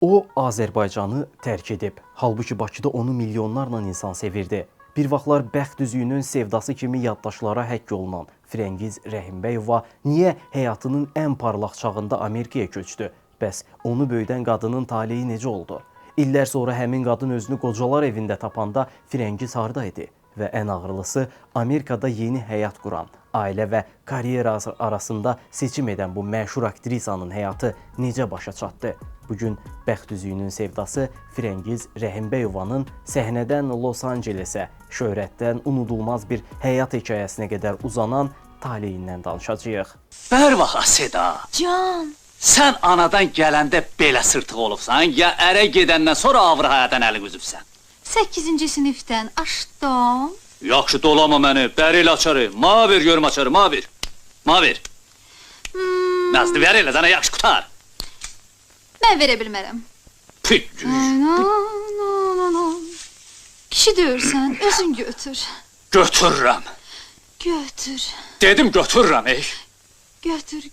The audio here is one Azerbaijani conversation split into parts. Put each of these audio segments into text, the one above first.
O Azərbaycanı tərk edib. Halbuki Bakıda onu milyonlarla insan sevirdi. Bir vaxtlar bəxt üzüyünün sevdası kimi yaddaşlara həkk olunan Firəngiz Rəhimbəyova niyə həyatının ən parlaq çağında Amerikaya köçdü? Bəs onu böyüdən qadının taleyi necə oldu? İllər sonra həmin qadın özünü qocalar evində tapanda Firəngiz harda idi? Və ən ağırlısı, Amerikada yeni həyat quran, ailə və karyera arasında seçim edən bu məşhur aktrisanın həyatı necə başa çatdı? Bugün bəxt üzüyünün sevdası Firəngiz Rəhimbəyovanın səhnədən Los Ancelesə, şöhrətdən unudulmaz bir həyat hekayəsinə qədər uzanan taleyindən danışacağıq. Bər baxa Seda, Can, sən anadan gələndə belə sırtıq olubsan, ya ərə gedəndən sonra avrahayadan əli üzübsən. 8-ci sinifdən açdım. Yaxşı dolama məni, bəri elə açarı, ma ver görüm açarı, ma ver. Ma ver. Nazlı ver elə, sana yaxşı qutar. Mən verə bilmərəm. Püt. Kişi deyirsən, özün götür. Götürürəm. Götür, Dedim götürürəm, ey. götür.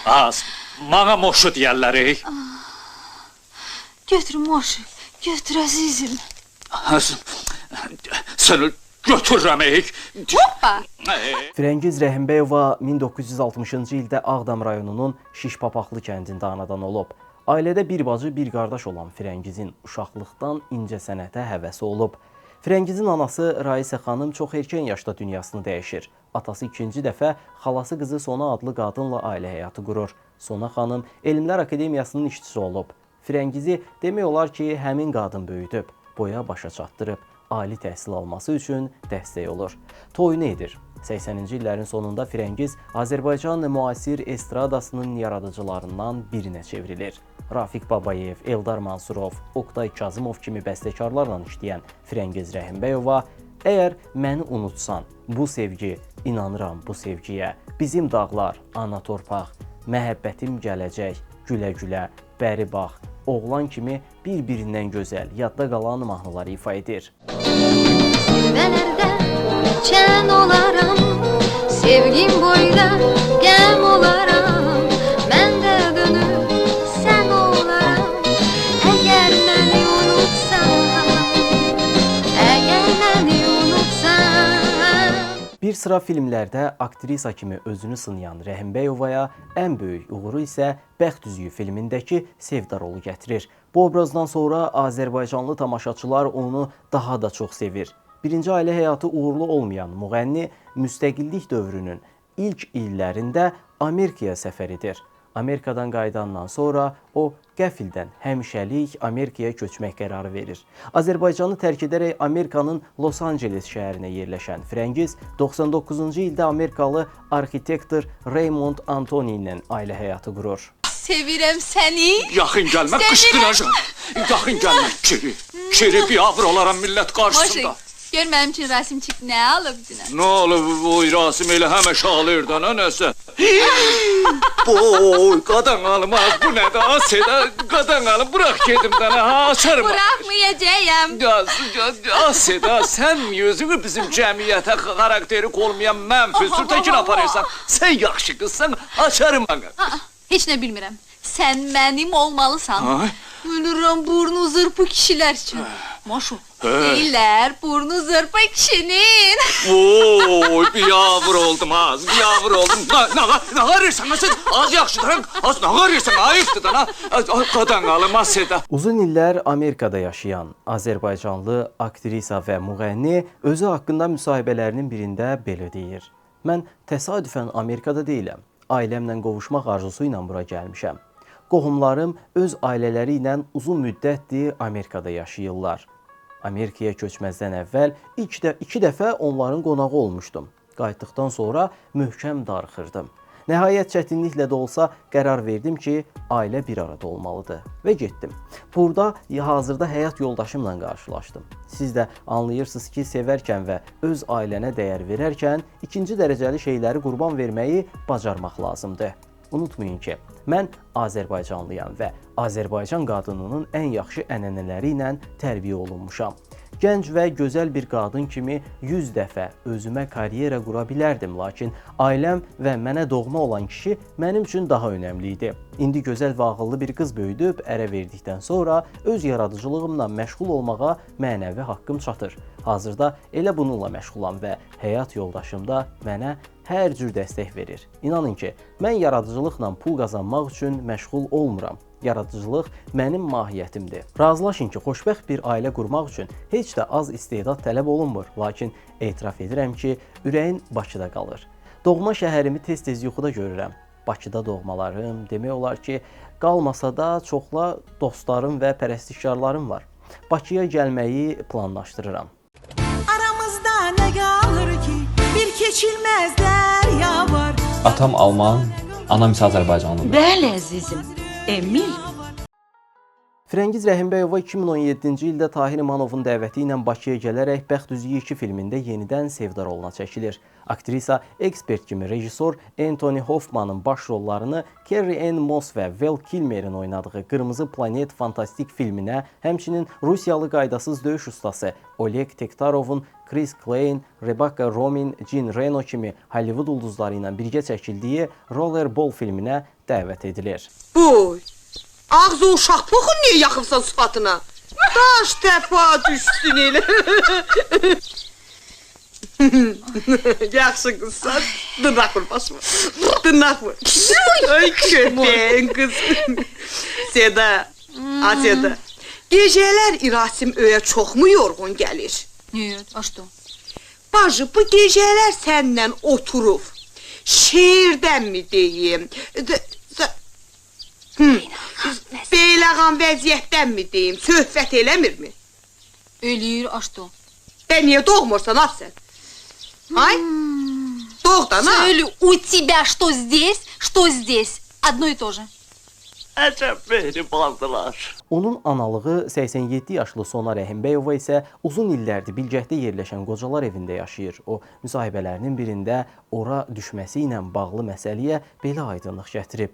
Az, mana moşu deyərlər, ey. Götür moşu, götür əzizim. Səni götürürəm, ey. Hoppa! Firəngiz Rəhimbəyova 1960-cı ildə Ağdam rayonunun Şişpapaqlı kəndində anadan olub. Ailədə bir bacı, bir qardaş olan Firəngizin uşaqlıqdan incəsənətə həvəsi olub. Firəngizin anası Raisə xanım çox erkən yaşda dünyasını dəyişir. Atası ikinci dəfə xalası qızı Sona adlı qadınla ailə həyatı qurur. Sona xanım Elmlər Akademiyasının işçisi olub. Firəngizi demək olar ki, həmin qadın böyüdüb, boya başa çatdırıb, ali təhsil alması üçün dəstək olur. Toyunu edir. 80-ci illərin sonunda Firəngiz Azərbaycan müasir estradasının yaradıcılarından birinə çevrilir. Rafiq Babayev, Eldar Mansurov, Oqtay Kazımov kimi bəstəkarlarla işləyən Firəngiz Rəhimbəyova "Əgər məni unutsan, bu sevgi, inanıram bu sevgiyə, bizim dağlar, ana torpaq, məhəbbətim gələcək, gülə-gülə, bəri bax", oğlan kimi bir-birindən gözəl, yadda qalan mahnıları ifa edir. Zirvələrdə çən olaram, sevgim boyda qəm olaram, mən də dönüb sən olaram, əgər məni unutsan, əgər məni unutsan. Bir sıra filmlərdə aktrisa kimi özünü sınayan Rəhimbəyovaya ən böyük uğuru isə Bəxt üzüyü filmindəki Sevda rolu gətirir. Bu obrazdan sonra Azərbaycanlı tamaşaçılar onu daha da çox sevir. Birinci ailə həyatı uğurlu olmayan müğənni müstəqillik dövrünün ilk illərində Amerikaya səfər edir. Amerikadan qayıdandan sonra o qəfildən həmişəlik Amerikaya köçmək qərarı verir. Azərbaycanı tərk edərək Amerikanın Los Anceles şəhərinə yerləşən Firəngiz 99-cu ildə Amerikalı arxitektor Raymond Antoni ilə ailə həyatı qurur. Sevirəm səni. Yaxın gəlmə, qışqıracam. Yaxın gəlmə, kiri. Kiri biabr olaram millət qarşısında. Gör mənim üçün rəsim çək, nə alıb dinə? Nə olub bu Rasim elə həmişə alır da, nəsə? Boy, qadan almaz, bu nədir? Seda, qadan alım, bırak gedim dana, açarım. Bırakmayacağım. Seda, sən yüzünü bizim cəmiyyətə xarakteri olmayan mənfi sürtəkin aparırsan. Sən yaxşı qızsan, açarım bana. Heç nə bilmirəm. Sən mənim olmalısan. Ölürəm burnu zırpı kişilər üçün. Maşu, deyirlər burnu zırpı kişinin. Oy, biyavr oldum az, biyavr oldum. Nə qarırsan, az yaxşıdır, az nə qarırsan, ayıqdır da, qadan alınmaz Seda. Uzun illər Amerikada yaşayan Azərbaycanlı aktrisa və müğənni özü haqqında müsahibələrinin birində belə deyir. Mən təsadüfən Amerikada deyiləm. Ailəmlə qovuşmaq arzusu ilə bura gəlmişəm. Qohumlarım öz ailələri ilə uzun müddətdir Amerikada yaşayırlar. Amerikaya köçməzdən əvvəl iki dəfə onların qonağı olmuşdum. Qayıtdıqdan sonra möhkəm darıxırdım. Nəhayət çətinliklə də olsa qərar verdim ki, ailə bir arada olmalıdır və getdim. Burada hazırda həyat yoldaşımla qarşılaşdım. Siz də anlayırsınız ki, sevərkən və öz ailənə dəyər verərkən ikinci dərəcəli şeyləri qurban verməyi bacarmaq lazımdır. Unutmayın ki, mən Azərbaycanlıyam və Azərbaycan qadınının ən yaxşı ənənələri ilə tərbiyə olunmuşam. Gənc və gözəl bir qadın kimi 100 dəfə özümə karyera qura bilərdim, lakin ailəm və mənə doğma olan kişi mənim üçün daha önəmli idi. İndi gözəl və ağıllı bir qız böyüdüb ərə verdikdən sonra öz yaradıcılığımla məşğul olmağa mənəvi haqqım çatır. Hazırda elə bununla məşğulam və həyat yoldaşım da mənə hər cür dəstək verir. İnanın ki, mən yaradıcılıqla pul qazanmaq üçün məşğul olmuram. Yaradıcılıq mənim mahiyyətimdir. Razılaşın ki, xoşbəxt bir ailə qurmaq üçün heç də az istedad tələb olunmur, lakin etiraf edirəm ki, ürəyin Bakıda qalır. Doğma şəhərimi tez-tez yuxuda görürəm. Bakıda doğmalarım, demək olar ki, qalmasa da çoxla dostlarım və pərəstişkarlarım var. Bakıya gəlməyi planlaşdırıram. Aramızda nə qalır ki, bir keçilməz dərya var. Atam Alman, anam isə Azərbaycanlıdır. Bəli əzizim, Emil. Firəngiz Rəhimbəyova 2017-ci ildə Tahir İmanovun dəvəti ilə Bakıya gələrək Bəxt Üzüyü 2 filmində yenidən Sevda roluna çəkilir. Aktrisa ekspert kimi rejissor Anthony Hoffman'ın baş rollarını Carrie-Anne Moss və Val Kilmer'in oynadığı Qırmızı Planet fantastik filminə, həmçinin Rusiyalı qaydasız döyüş ustası Oleg Tektarovun Chris Klein, Rebecca Romijn, Jean Reno kimi Hollywood ulduzları ilə birgə çəkildiyi Rollerball filminə dəvət edilir. Boy, ağzı uşaq poxun niyə yaxıbsan sıfatına? Daş təfa düşsün elə. Yaxşı qızsan, dırnaq vur başıma. Dırnaq vur. Ay köpəyin qız. Seda, Seda. Gecələr İrasim öyə çoxmu yorğun gəlir? Нет, а что? Bacı, bu gecələr səndən oturub, şeirdən mi deyim, beyləğan vəziyyətdən mi deyim, söhbət eləmirmi? Eləyir, а что? Niyə doğmursan, az sən? Ay, doğdan, ha? Söyle, у тебя что здесь, одно и то же. Əcəb mehri baldılar. Onun analığı 87 yaşlı Sona Rəhimbəyova isə uzun illərdir Bilgəhdə yerləşən qocalar evində yaşayır. O, müsahibələrinin birində ora düşməsi ilə bağlı məsələyə belə aydınlıq gətirib.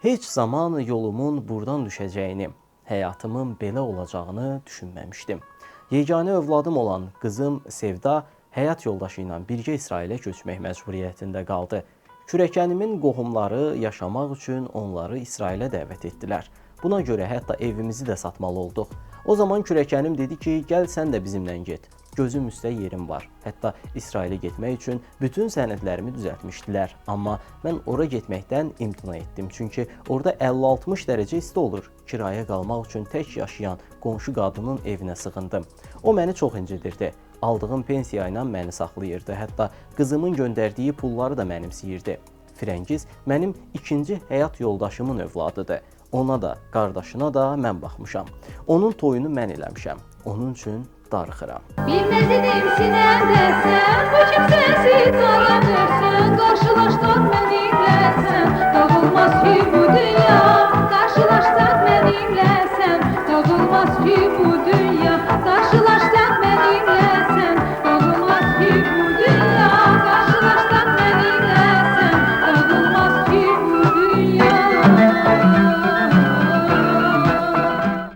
Heç zaman yolumun buradan düşəcəyini, həyatımın belə olacağını düşünməmişdim. Yeganə övladım olan qızım Sevda həyat yoldaşı ilə birgə İsrailə köçmək məcburiyyətində qaldı. Kürəkənimin qohumları yaşamaq üçün onları İsrailə dəvət etdilər. Buna görə hətta evimizi də satmalı olduq. O zaman kürəkənim dedi ki, gəl sən də bizimlə get. Gözüm üstə yerim var. Hətta İsrailə getmək üçün bütün sənədlərimi düzəltmişdilər. Amma mən ora getməkdən imtina etdim. Çünki orada 50-60 dərəcə isti olur. Kiraya qalmaq üçün tək yaşayan qonşu qadının evinə sığındım. O məni çox incidirdi. Aldığım pensiya ilə məni saxlayırdı. Hətta qızımın göndərdiyi pulları da mənimsəyirdi. Firəngiz mənim ikinci həyat yoldaşımın övladıdır. Ona da, qardaşına da mən baxmışam. Onun toyunu mən eləmişəm. Onun üçün darıxıram. Bilmez idim sinəmdə sən, bu kim sənsiz aranırsan, qarşılaşsan mənimlə sən, dağılmaz ki bu dünya, qarşılaşsan mənimlə sən, dağılmaz ki bu dünya, qarşılaşsan mənimlə sən, dağılmaz ki bu dünya, qarşılaşsan mənimlə sən, dağılmaz ki bu dünya.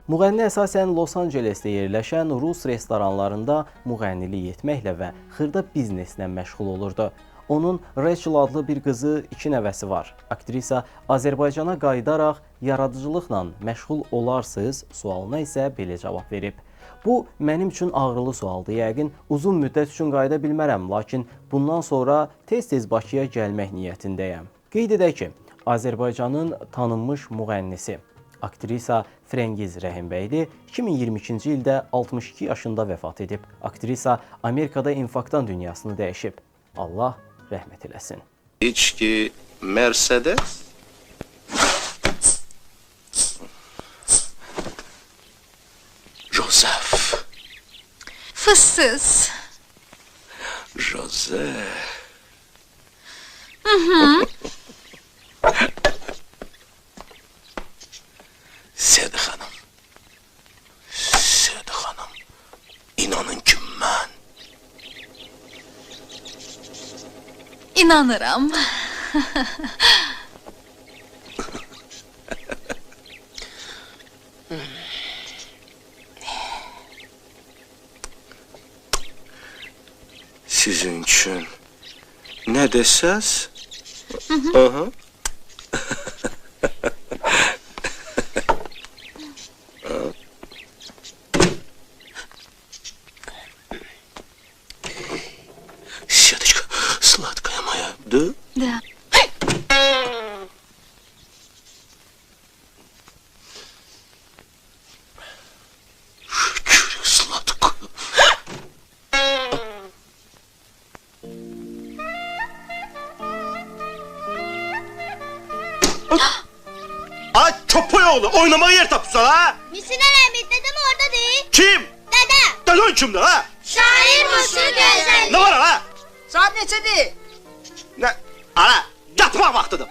Müğənni əsasən Los Ancelesdə yerləşən rus restoranlarında müğənnilik etməklə və xırda bizneslə məşğul olurdu. Onun Rachel adlı bir qızı, 2 nəvəsi var. Aktrisa Azərbaycana qayıdaraq yaradıcılıqla məşğul olarsınız sualına isə belə cavab verib. Bu mənim üçün ağrılı sualdır. Yəqin uzun müddət üçün qayıda bilmərəm, lakin bundan sonra tez-tez Bakıya gəlmək niyyətindəyəm. Qeyd edək ki, Azərbaycanın tanınmış müğənnisi aktrisa Firəngiz Rəhimbəyli 2022-ci ildə 62 yaşında vəfat edib. Aktrisa Amerikada infarktdan dünyasını dəyişib. Allah rəhmət eləsin. İçki, Mercedes. Joseph. Fıssız. Joseph. Sedi Hanım. Sedi Hanım. İnanın ki mən. İnanıram. Sizin üçün nə desəz? Aha. Сеточка, сладкая моя, да? Да. Şükür сладкую. Ay köpeğoğlu oynamaya yer tapsa ha? Misin Emir dedem orada değil. Kim? Dede. Deden kimdi ha? Şair Muşu Gözeli. Ne var ha? Saat neçədir? Ne? Ana yatma vaktidir.